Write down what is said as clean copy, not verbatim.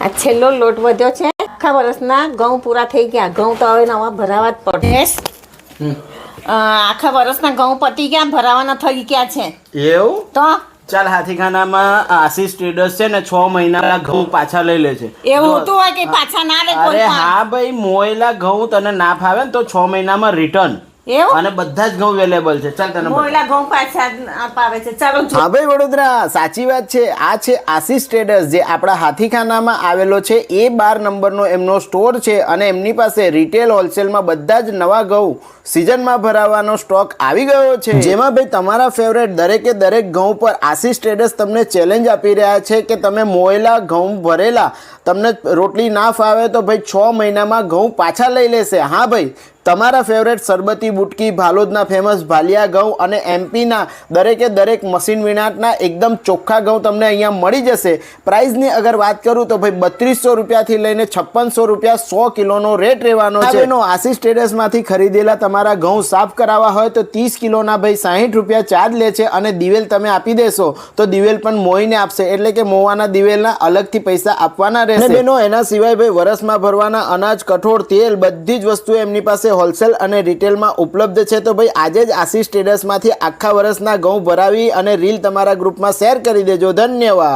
આ છેલ્લો લોટ વધ્યો છે. આખા વર્ષના ઘઉં પૂરા થઈ ગયા. ઘઉં તો હવે નવા ભરાવા જ પડે. આખા વર્ષના ઘઉં પતી ગયા, ભરાવાના થઈ ગયા છે. એવું તો ચાલ હાથીખાનામાં આશીષ ટ્રેડર્સ છે ને 6 મહિનાના ઘઉં પાછા લઈ લે છે. એવું હોતું હોય કે પાછા ના લે કોઈ અરે પણ? હા ભાઈ, મોયેલા ઘઉં તને ના ફાવે ને તો 6 મહિનામાં રિટર્ન, એવું અને બધા જ ઘઉં અવેલેબલ છે. ચાલ તને મોયલા ઘઉં પાછા અપાવે છે. ચાલો જો. હા ભાઈ વડોદરા, સાચી વાત છે. આ છે આશીષ ટ્રેડર્સ, જે આપણા હાથીખાનામાં આવેલો છે. A12 નંબરનો એમનો સ્ટોર છે અને એમની પાસે રિટેલ હોલસેલમાં બધા જ નવા ઘઉં સિઝનમાં ભરાવાનો સ્ટોક આવી ગયો છે. જેમાં ભાઈ તમારા ફેવરેટ દરેકે દરેક ઘઉં પર આશીષ ટ્રેડર્સ તમને ચેલેન્જ આપી રહ્યા છે કે તમે મોયેલા ઘઉં ભરેલા, તમને રોટલી ના ફાવે તો ભાઈ 6 મહિનામાં ઘઉં પાછા લઈ લેશે. હા ભાઈ, તમારા ફેવરેટ સરબતી બુટકી, ભાલોદના ફેમસ ભાલિયા ઘઉં અને એમપીના દરેકે દરેક મશીન વિનાટના એકદમ ચોખ્ખા ઘઉં તમને અહીંયા મળી જશે. પ્રાઇસની અગર વાત કરું તો ભાઈ 3200 રૂપિયાથી લઈને 5600 રૂપિયા 100 કિલોનો રેટ રહેવાનો છે. એનો આશીષ ટ્રેડર્સમાંથી ખરીદેલા તમારા ઘઉં સાફ કરાવવા હોય તો 30 કિલોના ભાઈ 60 રૂપિયા ચાર્જ લે છે, અને દિવેલ તમે આપી દેશો તો દિવેલ પણ મોઈને આપશે, એટલે કે મોવાના દિવેલના અલગથી પૈસા આપવાના રહેશે. બેનો, એના સિવાય ભાઈ વરસમાં ભરવાના અનાજ, કઠોળ, તેલ બધી જ વસ્તુ એમની પાસે હોલસેલ અને રિટેલમાં ઉપલબ્ધ છે. તો ભાઈ આજે જ આશીષ ટ્રેડર્સમાંથી આખા વર્ષના ઘઉં ભરાવી અને રીલ તમારા ગ્રુપમાં શેર કરી દેજો. ધન્યવાદ.